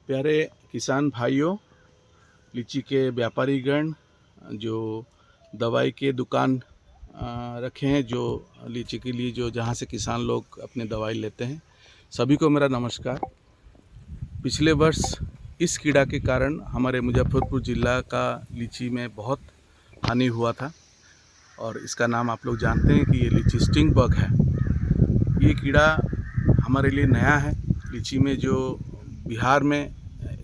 प्यारे किसान भाइयों, लीची के व्यापारीगण जो दवाई के दुकान रखे हैं, जो लीची के लिए जो जहाँ से किसान लोग अपने दवाई लेते हैं, सभी को मेरा नमस्कार। पिछले वर्ष इस कीड़ा के कारण हमारे मुजफ्फरपुर ज़िला का लीची में बहुत हानि हुआ था और इसका नाम आप लोग जानते हैं कि ये लीची स्टिंग बग है। ये कीड़ा हमारे लिए नया है। लीची में जो बिहार में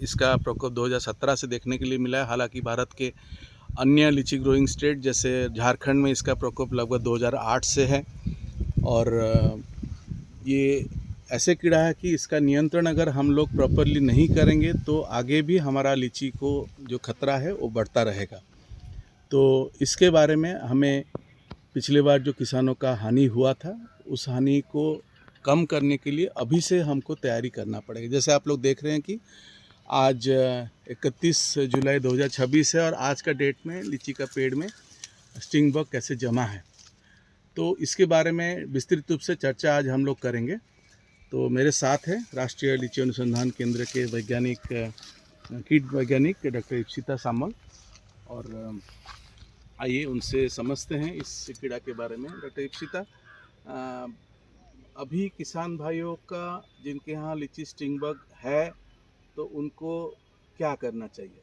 इसका प्रकोप 2017 से देखने के लिए मिला है। हालांकि भारत के अन्य लीची ग्रोइंग स्टेट जैसे झारखंड में इसका प्रकोप लगभग 2008 से है और ये ऐसे कीड़ा है कि इसका नियंत्रण अगर हम लोग प्रॉपरली नहीं करेंगे तो आगे भी हमारा लीची को जो खतरा है वो बढ़ता रहेगा। तो इसके बारे में हमें पिछले बार जो किसानों का हानि हुआ था, उस हानि को कम करने के लिए अभी से हमको तैयारी करना पड़ेगा। जैसे आप लोग देख रहे हैं कि आज 31 जुलाई 2026 है और आज का डेट में लीची का पेड़ में स्टिंग बग कैसे जमा है, तो इसके बारे में विस्तृत रूप से चर्चा आज हम लोग करेंगे। तो मेरे साथ हैं राष्ट्रीय लीची अनुसंधान केंद्र के वैज्ञानिक कीट वैज्ञानिक डॉक्टर इप्सिता सामल, और आइए उनसे समझते हैं इस कीड़ा के बारे में। डॉक्टर इप्सिता, अभी किसान भाइयों का जिनके यहाँ लीची स्टिंग बग है तो उनको क्या करना चाहिए?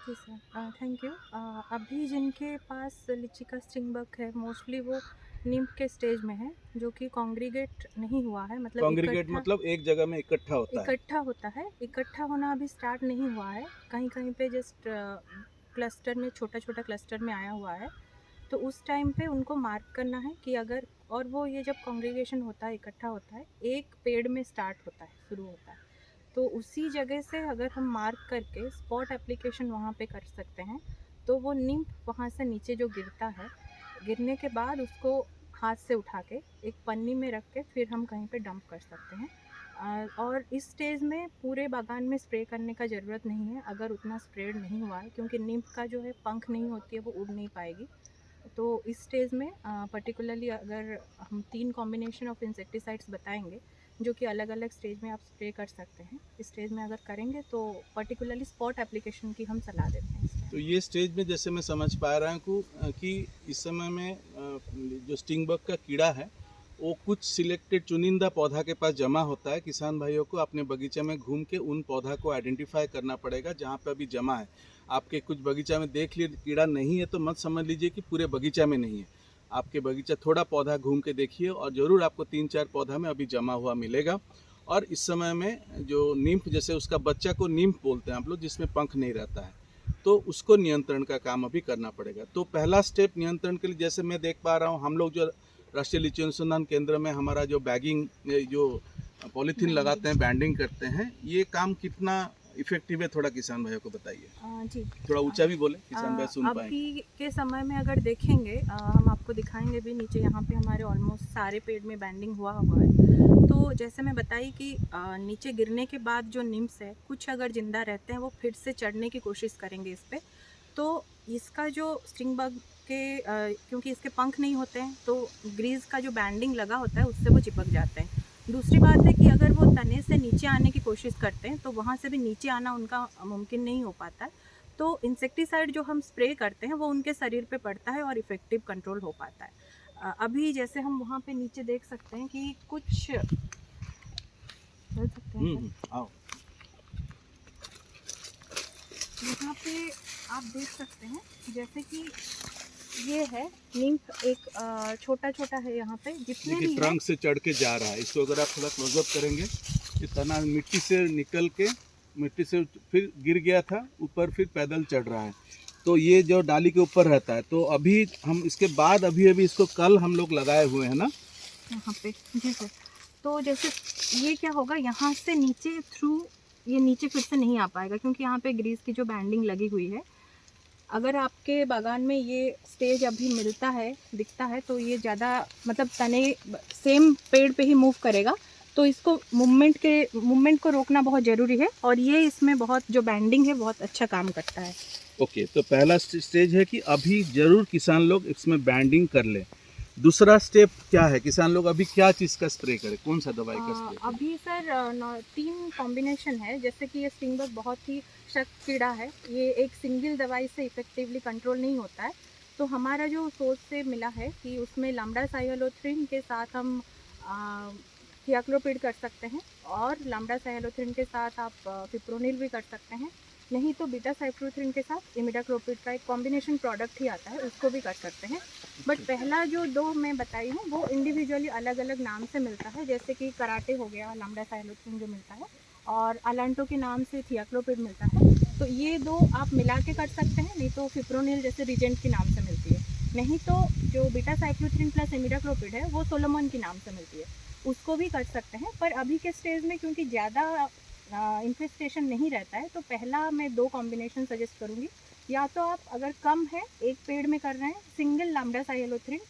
जी सर, थैंक यू। अभी जिनके पास लीची का स्टिंग बग है, मोस्टली वो नीम के स्टेज में है, जो कि कॉन्ग्रीगेट नहीं हुआ है। मतलब कॉन्ग्रीगेट मतलब एक जगह में इकट्ठा होता है। इकट्ठा होना अभी स्टार्ट नहीं हुआ है। कहीं कहीं पे जस्ट क्लस्टर में, छोटा छोटा क्लस्टर में आया हुआ है। तो उस टाइम पे उनको मार्क करना है कि अगर, और वो ये जब कॉन्ग्रीगेशन होता है, इकट्ठा होता है, एक पेड़ में स्टार्ट होता है, शुरू होता है, तो उसी जगह से अगर हम मार्क करके स्पॉट एप्लीकेशन वहाँ पे कर सकते हैं, तो वो निम्फ वहाँ से नीचे जो गिरता है, गिरने के बाद उसको हाथ से उठा के एक पन्नी में रख के फिर हम कहीं पे डंप कर सकते हैं। और इस स्टेज में पूरे बागान में स्प्रे करने का ज़रूरत नहीं है अगर उतना स्प्रेड नहीं हुआ है, क्योंकि निम्फ का जो है पंख नहीं होती है, वो उड़ नहीं पाएगी। तो इस स्टेज में पर्टिकुलरली अगर हम 3 कॉम्बिनेशन ऑफ इंसेक्टिसाइड्स बताएंगे, जो कि अलग अलग स्टेज में आप स्प्रे कर सकते हैं। इस स्टेज में अगर करेंगे तो पर्टिकुलरली स्पॉट एप्लीकेशन की हम सलाह देते हैं। तो ये स्टेज में जैसे मैं समझ पा रहा हूँ कि इस समय में जो स्टिंग बग का कीड़ा है वो कुछ सिलेक्टेड चुनिंदा पौधा के पास जमा होता है। किसान भाइयों को अपने बगीचे में घूम के उन पौधा को आइडेंटिफाई करना पड़ेगा जहाँ पे अभी जमा है। आपके कुछ बगीचा में देख लिए कीड़ा नहीं है तो मत समझ लीजिए कि पूरे बगीचा में नहीं है। आपके बगीचा थोड़ा पौधा घूम के देखिए और ज़रूर आपको 3-4 पौधा में अभी जमा हुआ मिलेगा। और इस समय में जो निम्फ, जैसे उसका बच्चा को निम्फ बोलते हैं आप लोग, जिसमें पंख नहीं रहता है, तो उसको नियंत्रण का काम अभी करना पड़ेगा। तो पहला स्टेप नियंत्रण के लिए, जैसे मैं देख पा रहा हूँ, हम लोग जो राष्ट्रीय लीची अनुसंधान केंद्र में हमारा जो बैगिंग, जो पॉलीथीन लगाते हैं, बैंडिंग करते हैं, ये काम कितना इफेक्टिव है, थोड़ा किसान भाइयों को बताइए। जी, थोड़ा ऊंचा भी बोले, किसान भाई सुन पाएंगे। अभी के समय में अगर देखेंगे, हम आपको दिखाएंगे भी, नीचे यहाँ पे हमारे ऑलमोस्ट सारे पेड़ में बैंडिंग हुआ है। तो जैसे मैं बताई कि नीचे गिरने के बाद जो निम्स है, कुछ अगर जिंदा रहते हैं, वो फिर से चढ़ने की कोशिश करेंगे इस पर। तो इसका जो स्टिंग बग के क्योंकि इसके पंख नहीं होते हैं, तो ग्रीज का जो बैंडिंग लगा होता है उससे वो चिपक जाते हैं। दूसरी बात है कि अगर वो तने से नीचे आने की कोशिश करते हैं तो वहाँ से भी नीचे आना उनका मुमकिन नहीं हो पाता है। तो इंसेक्टिसाइड जो हम स्प्रे करते हैं वो उनके शरीर पे पड़ता है और इफ़ेक्टिव कंट्रोल हो पाता है। अभी जैसे हम वहाँ पे नीचे देख सकते हैं कि कुछ चल सकते हैं आओ। यहाँ पे आप देख सकते हैं, जैसे कि ये है निम्फ, एक छोटा छोटा है यहाँ पे, जितने भी ट्रंक से चढ़ के जा रहा है। इसको अगर आप थोड़ा क्लोजअप करेंगे, ये तना मिट्टी से निकल के, मिट्टी से फिर गिर गया था ऊपर, फिर पैदल चढ़ रहा है। तो ये जो डाली के ऊपर रहता है, तो अभी हम इसके बाद अभी इसको कल हम लोग लगाए हुए हैं ना यहाँ पे। जी सर। तो जैसे ये क्या होगा, यहाँ से नीचे थ्रू ये नीचे फिर से नहीं आ पाएगा, क्योंकि यहाँ पे ग्रीस की जो बैंडिंग लगी हुई है। अगर आपके बागान में ये स्टेज अभी मिलता है, दिखता है, तो ये ज़्यादा मतलब तने सेम पेड़ पे ही मूव करेगा, तो इसको मूवमेंट को रोकना बहुत ज़रूरी है। और ये इसमें बहुत जो बैंडिंग है बहुत अच्छा काम करता है। ओके, तो पहला स्टेज है कि अभी ज़रूर किसान लोग इसमें बैंडिंग कर लें। दूसरा स्टेप क्या है, किसान लोग अभी क्या चीज़ का स्प्रे करें, कौन सा दवाई का स्प्रे करें? अभी सर 3 कॉम्बिनेशन है। जैसे कि ये स्टिंग बग बहुत ही सख्त कीड़ा है, ये एक सिंगल दवाई से इफेक्टिवली कंट्रोल नहीं होता है। तो हमारा जो सोर्स से मिला है कि उसमें लैम्बडा साइक्लोथ्रिन के साथ हम थियाक्लोपिड कर सकते हैं, और लैम्बडा साइक्लोथ्रिन के साथ आप फिप्रोनिल भी कर सकते हैं। नहीं तो बीटा साइक्लोथ्रिन के साथ इमिडाक्लोपिड का एक कॉम्बिनेशन प्रोडक्ट ही आता है, उसको भी कर सकते हैं। बट पहला जो 2 मैं बताई हूँ वो इंडिविजुअली अलग अलग नाम से मिलता है। जैसे कि कराटे हो गया, लैम्बडा साइक्लोथ्रिन जो मिलता है, और अलांटो के नाम से थियाक्लोपिड मिलता है। तो ये 2 आप मिला के कर सकते हैं, नहीं तो फिप्रोनिल जैसे रीजेंट के नाम से मिलती है। नहीं तो जो बीटा साइक्लोथ्रिन प्लस इमिडाक्लोपिड है वो सोलोमन के नाम से मिलती है, उसको भी कर सकते हैं। पर अभी के स्टेज में क्योंकि ज़्यादा इन्फेस्टेशन नहीं रहता है, तो पहला मैं 2 कॉम्बिनेशन सजेस्ट करूँगी। या तो आप अगर कम है, एक पेड़ में कर रहे हैं, सिंगल लैम्बडा साइक्लोथ्रिन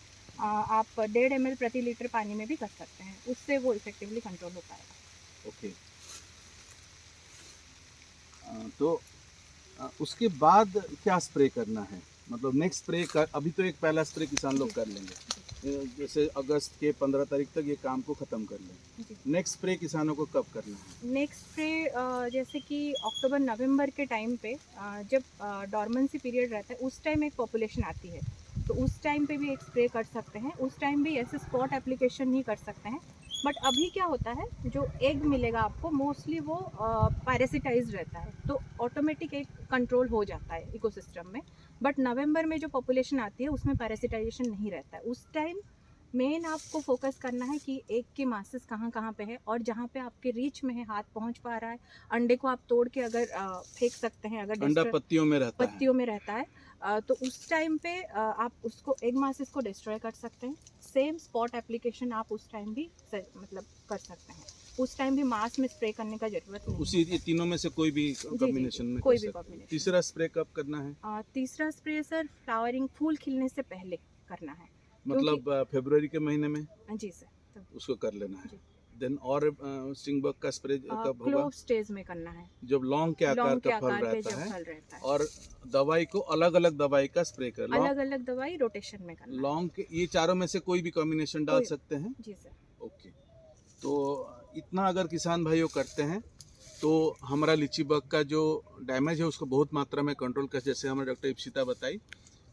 आप 1.5 ml प्रति लीटर पानी में भी कर सकते हैं, उससे वो इफेक्टिवली कंट्रोल हो पाएगा। ओके। तो उसके बाद क्या स्प्रे करना है, मतलब नेक्स्ट स्प्रे कर, अभी तो एक पहला स्प्रे किसान लोग कर लेंगे, जैसे अगस्त के 15 तारीख तक ये काम को ख़त्म कर लें। जी। नेक्स्ट स्प्रे किसानों को कब करना है? नेक्स्ट स्प्रे जैसे कि अक्टूबर नवंबर के टाइम पे जब डॉर्मेंसी पीरियड रहता है, उस टाइम एक पॉपुलेशन आती है, तो उस टाइम पे भी एक स्प्रे कर सकते हैं। उस टाइम भी ऐसे स्पॉट एप्लीकेशन नहीं कर सकते हैं। बट अभी क्या होता है, जो एग मिलेगा आपको मोस्टली वो पैरासिटाइज रहता है, तो ऑटोमेटिक एक कंट्रोल हो जाता है इकोसिस्टम में। बट नवंबर में जो पॉपुलेशन आती है उसमें पैरासिटाइजेशन नहीं रहता है। उस टाइम मेन आपको फोकस करना है कि एग के मासेस कहाँ कहाँ पे है, और जहाँ पे आपके रीच में है, हाथ पहुँच पा रहा है, अंडे को आप तोड़ के अगर फेंक सकते हैं, अगर अंडा पत्तियों में रहता है। पत्तियों में रहता है, तो उस टाइम पे आप उसको एग मासेस को डिस्ट्रॉय कर सकते हैं। सेम स्पॉट एप्लीकेशन आप उस टाइम भी मतलब कर सकते हैं। उस टाइम भी मास में स्प्रे करने का जरूरत नहीं उसी ये तीनों में से कोई भी जी, कॉम्बिनेशन में कोई कर भी सकते हैं। कॉम्बिनेशन। तीसरा स्प्रे कब करना है? तीसरा स्प्रे सर फ्लावरिंग, फूल खिलने से पहले करना है। मतलब फरवरी के महीने में जी सर, तब उसको कर लेना है। जी। देन और स्टिंग बग का स्प्रे कब होगा? क्लोव स्टेज में करना है, जब लौंग के आकार लौंग के का फल आकार के रहता जब है, फल रहता है। और दवाई को अलग अलग दवाई का स्प्रे कर लौंग, अलग अलग दवाई रोटेशन में करना है। लौंग के ये चारों में से कोई भी कॉम्बिनेशन डाल कोई- सकते हैं। जी सर। ओके। तो इतना अगर किसान भाइयों करते हैं तो हमारा लीची बग का जो डैमेज है उसको बहुत मात्रा में कंट्रोल कर, जैसे हमें डॉक्टर इप्सिता बताई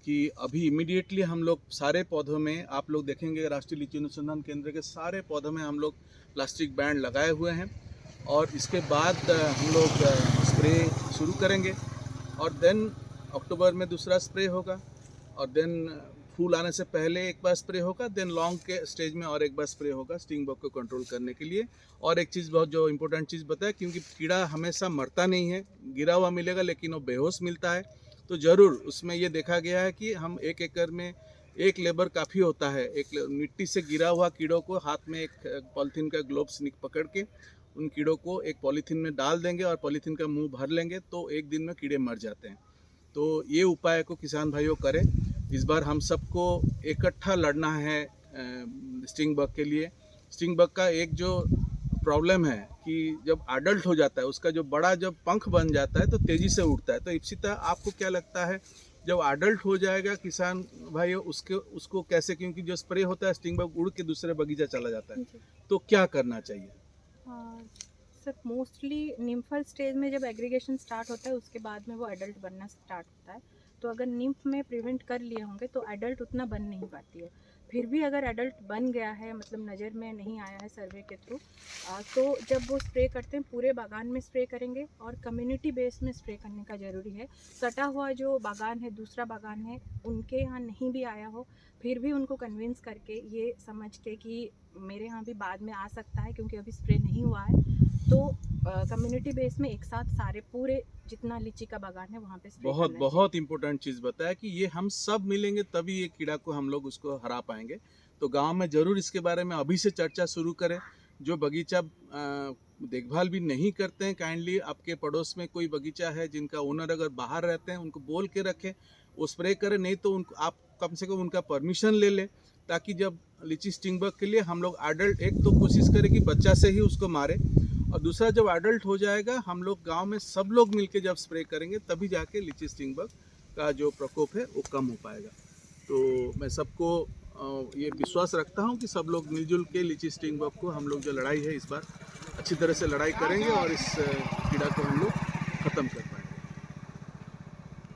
कि अभी इमीडिएटली हम लोग सारे पौधों में, आप लोग देखेंगे राष्ट्रीय लीची अनुसंधान केंद्र के सारे पौधों में हम लोग प्लास्टिक बैंड लगाए हुए हैं, और इसके बाद हम लोग स्प्रे शुरू करेंगे, और देन अक्टूबर में दूसरा स्प्रे होगा, और देन फूल आने से पहले एक बार स्प्रे होगा, देन लॉन्ग के स्टेज में और एक बार स्प्रे होगा स्टिंग बग को कंट्रोल करने के लिए। और एक चीज़ बहुत जो इम्पोर्टेंट चीज़ बताया, क्योंकि कीड़ा हमेशा मरता नहीं है, गिरा हुआ मिलेगा लेकिन वो बेहोश मिलता है, तो ज़रूर उसमें ये देखा गया है कि हम 1 एकड़ में एक लेबर काफ़ी होता है। एक मिट्टी से गिरा हुआ कीड़ों को हाथ में एक पॉलीथीन का ग्लोब्स पकड़ के उन कीड़ों को एक पॉलीथीन में डाल देंगे और पॉलीथीन का मुंह भर लेंगे, तो एक दिन में कीड़े मर जाते हैं। तो ये उपाय को किसान भाइयों करें। इस बार हम सबको इकट्ठा लड़ना है स्टिंग बग के लिए। स्टिंग बग का एक जो प्रॉब्लम है कि जब अडल्ट हो जाता है, उसका जो बड़ा जब पंख बन जाता है तो तेज़ी से उड़ता है। तो इप्सिता, आपको क्या लगता है जब अडल्ट हो जाएगा किसान भाइयों, उसको कैसे, क्योंकि जो स्प्रे होता है स्टिंग बग उड़ के दूसरे बगीचा चला जाता है, जी। तो क्या करना चाहिए? सर मोस्टली निम्फल स्टेज में जब एग्रीगेशन स्टार्ट होता है उसके बाद में वो एडल्ट बनना स्टार्ट होता है। तो अगर निम्फ में प्रिवेंट कर लिए होंगे तो एडल्ट उतना बन नहीं पाती है। फिर भी अगर एडल्ट बन गया है, मतलब नज़र में नहीं आया है सर्वे के थ्रू, तो जब वो स्प्रे करते हैं पूरे बागान में स्प्रे करेंगे, और कम्युनिटी बेस में स्प्रे करने का ज़रूरी है। सटा हुआ जो बागान है, दूसरा बागान है, उनके यहाँ नहीं भी आया हो, फिर भी उनको कन्विंस करके ये समझ के कि मेरे यहाँ भी बाद में आ सकता है क्योंकि अभी स्प्रे नहीं हुआ है, तो कम्युनिटी बेस में एक साथ सारे पूरे जितना लीची का बागान है वहाँ पे स्प्रे बहुत करना बहुत इम्पोर्टेंट चीज़ बताया कि ये हम सब मिलेंगे तभी ये कीड़ा को हम लोग उसको हरा पाएंगे। तो गांव में ज़रूर इसके बारे में अभी से चर्चा शुरू करें। जो बगीचा देखभाल भी नहीं करते हैं, काइंडली आपके पड़ोस में कोई बगीचा है जिनका ओनर अगर बाहर रहते हैं, उनको बोल के रखें वो स्प्रे करें, नहीं तो उनको आप कम से कम उनका परमिशन ले लें, ताकि जब लीची स्टिंग बग के लिए हम लोग एडल्ट, एक तो कोशिश करें कि बच्चा से ही उसको मारे, और दूसरा जब एडल्ट हो जाएगा हम लोग गांव में सब लोग मिलके जब स्प्रे करेंगे तभी जाके लीची स्टिंग बग का जो प्रकोप है वो कम हो पाएगा। तो मैं सबको ये विश्वास रखता हूँ कि सब लोग मिलजुल के लीची स्टिंग बग को हम लोग जो लड़ाई है इस बार अच्छी तरह से लड़ाई करेंगे और इस कीड़ा को हम लोग ख़त्म कर पाएंगे।